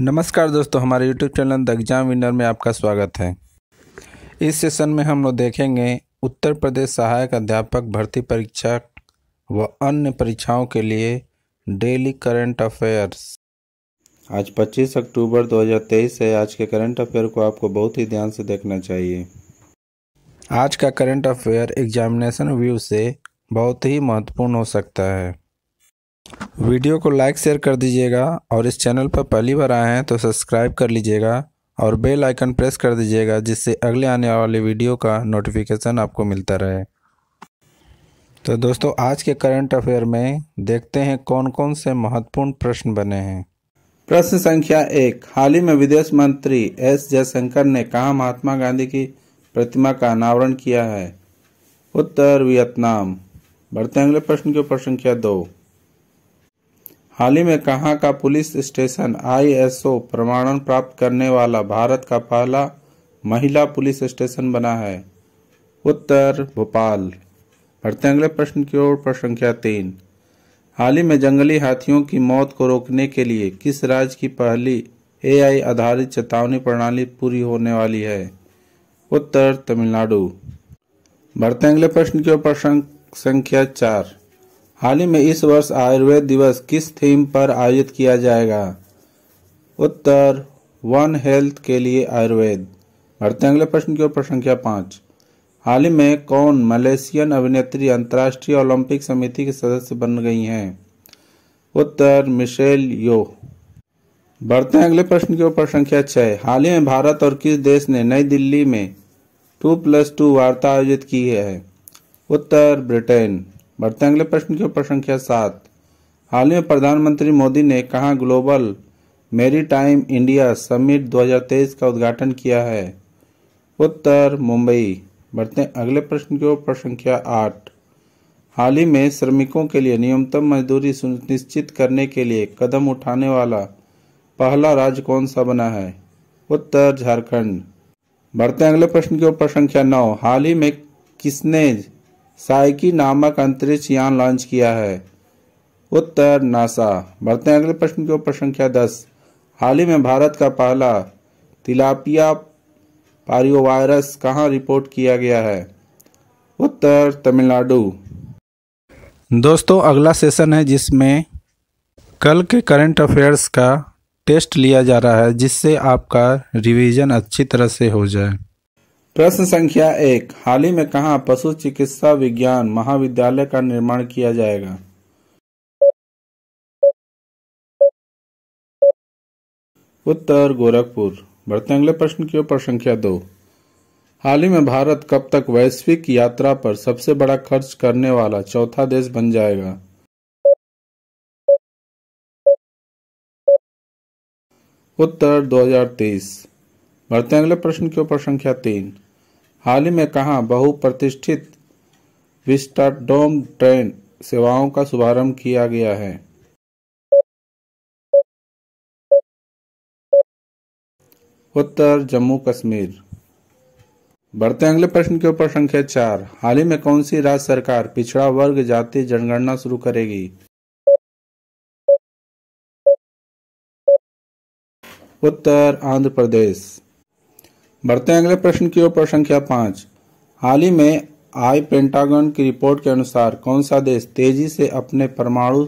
नमस्कार दोस्तों, हमारे YouTube channel the exam winner में आपका स्वागत है। इस सेशन में हम लोग देखेंगे उत्तर प्रदेश सहायक अध्यापक भर्ती परीक्षा व अन्य परीक्षाओं के लिए डेली करंट अफेयर्स। आज 25 अक्टूबर 2023 है। आज के करंट अफेयर को आपको बहुत ही ध्यान से देखना चाहिए। आज का करंट अफेयर एग्जामिनेशन व्यू से बहुत ही महत्वपूर्ण हो सकता है। वीडियो को लाइक शेयर कर दीजिएगा और इस चैनल पर पहली बार आए हैं तो सब्सक्राइब कर लीजिएगा और बेल आइकन प्रेस कर दीजिएगा, जिससे अगले आने वाले वीडियो का नोटिफिकेशन आपको मिलता रहे। तो दोस्तों, आज के करंट अफेयर में देखते हैं कौन कौन से महत्वपूर्ण प्रश्न बने हैं। प्रश्न संख्या 1, हाल ही में विदेश मंत्री एस जयशंकर ने कहाँ महात्मा गांधी की प्रतिमा का अनावरण किया है? उत्तर वियतनाम। बढ़ते अगले प्रश्न के ऊपर। संख्या 2, हाल ही में कहाँ का पुलिस स्टेशन ISO प्रमाणन प्राप्त करने वाला भारत का पहला महिला पुलिस स्टेशन बना है? उत्तर भोपाल। बढ़ते अगले प्रश्न की ओर। प्रश्न संख्या 3, हाल ही में जंगली हाथियों की मौत को रोकने के लिए किस राज्य की पहली AI आधारित चेतावनी प्रणाली पूरी होने वाली है? उत्तर तमिलनाडु। बढ़ते अगले प्रश्न की ओर। प्रश्न संख्या 4, हाल ही में इस वर्ष आयुर्वेद दिवस किस थीम पर आयोजित किया जाएगा? उत्तर वन हेल्थ के लिए आयुर्वेद। बढ़ते अगले प्रश्न की ओर। प्रश्न संख्या 5, हाल ही में कौन मलेशियन अभिनेत्री अंतर्राष्ट्रीय ओलंपिक समिति के सदस्य बन गई हैं? उत्तर मिशेल यो। बढ़ते अगले प्रश्न की ओर। प्रश्न संख्या 6, हाल ही में भारत और किस देश ने नई दिल्ली में 2+2 वार्ता आयोजित की है? उत्तर ब्रिटेन। बढ़ते अगले प्रश्न की ऊपर। संख्या 7, हाल ही में प्रधानमंत्री मोदी ने कहाँ ग्लोबल मैरीटाइम इंडिया समिट 2023 का उद्घाटन किया है? उत्तर मुंबई। बढ़ते अगले प्रश्न की ऊपर। संख्या 8, हाल ही में श्रमिकों के लिए न्यूनतम मजदूरी सुनिश्चित करने के लिए कदम उठाने वाला पहला राज्य कौन सा बना है? उत्तर झारखंड। बढ़ते अगले प्रश्न की ऊपर। संख्या 9, हाल ही में किसने साइकी नामक अंतरिक्ष यान लॉन्च किया है? उत्तर नासा। बढ़ते अगले प्रश्न के ऊपर। संख्या 10, हाल ही में भारत का पहला तिलापिया पारियोवायरस कहाँ रिपोर्ट किया गया है? उत्तर तमिलनाडु। दोस्तों, अगला सेशन है जिसमें कल के करंट अफेयर्स का टेस्ट लिया जा रहा है, जिससे आपका रिवीजन अच्छी तरह से हो जाए। प्रश्न संख्या 1, हाल ही में कहाँ पशु चिकित्सा विज्ञान महाविद्यालय का निर्माण किया जाएगा? उत्तर गोरखपुर। बढ़ते अगले प्रश्न की ओर। संख्या 2, हाल ही में भारत कब तक वैश्विक यात्रा पर सबसे बड़ा खर्च करने वाला चौथा देश बन जाएगा? उत्तर 2023। बढ़ते अगले प्रश्न के ऊपर। संख्या 3, हाल ही में कहाँ बहुप्रतिष्ठित विस्टाडोम ट्रेन सेवाओं का शुभारंभ किया गया है? उत्तर जम्मू कश्मीर। बढ़ते अगले प्रश्न के ऊपर। संख्या 4, हाल ही में कौन सी राज्य सरकार पिछड़ा वर्ग जाति जनगणना शुरू करेगी? उत्तर आंध्र प्रदेश। बढ़ते अगले प्रश्न की ओर। संख्या 5, हाल ही में आई पेंटागन की रिपोर्ट के अनुसार कौन सा देश तेजी से अपने परमाणु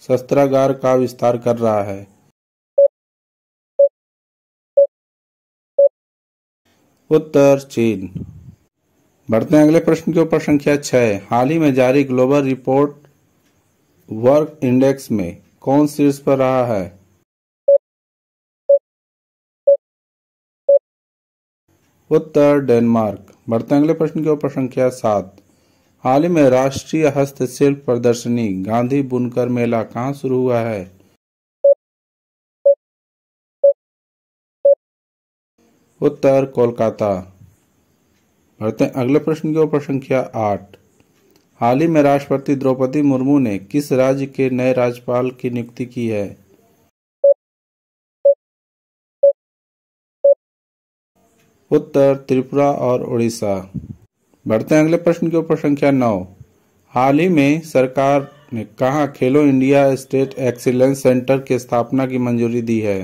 शस्त्रागार का विस्तार कर रहा है? उत्तर चीन। बढ़ते अगले प्रश्न के ऊपर। संख्या 6, हाल ही में जारी ग्लोबल रिपोर्ट वर्क इंडेक्स में कौन शीर्ष पर रहा है? उत्तर डेनमार्क। बढ़ते अगले प्रश्न के ऊपर। संख्या 7, हाल ही में राष्ट्रीय हस्तशिल्प प्रदर्शनी गांधी बुनकर मेला कहाँ शुरू हुआ है? उत्तर कोलकाता। बढ़ते अगले प्रश्न के ऊपर। संख्या 8, हाल ही में राष्ट्रपति द्रौपदी मुर्मू ने किस राज्य के नए राज्यपाल की नियुक्ति की है? उत्तर त्रिपुरा और उड़ीसा। बढ़ते अगले प्रश्न के ऊपर। संख्या 9, हाल ही में सरकार ने कहाँ खेलो इंडिया स्टेट एक्सीलेंस सेंटर की स्थापना की मंजूरी दी है?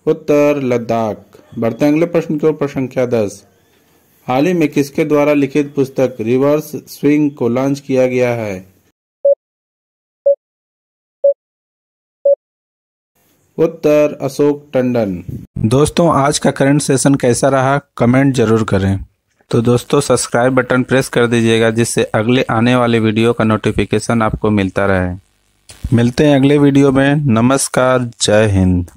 उत्तर लद्दाख। बढ़ते हैं अगले प्रश्न की ओर। प्रश्न संख्या 10। हाल ही में किसके द्वारा लिखित पुस्तक रिवर्स स्विंग को लॉन्च किया गया है? उत्तर अशोक टंडन। दोस्तों, आज का करंट सेशन कैसा रहा कमेंट जरूर करें। तो दोस्तों, सब्सक्राइब बटन प्रेस कर दीजिएगा जिससे अगले आने वाले वीडियो का नोटिफिकेशन आपको मिलता रहे। मिलते हैं अगले वीडियो में। नमस्कार, जय हिंद।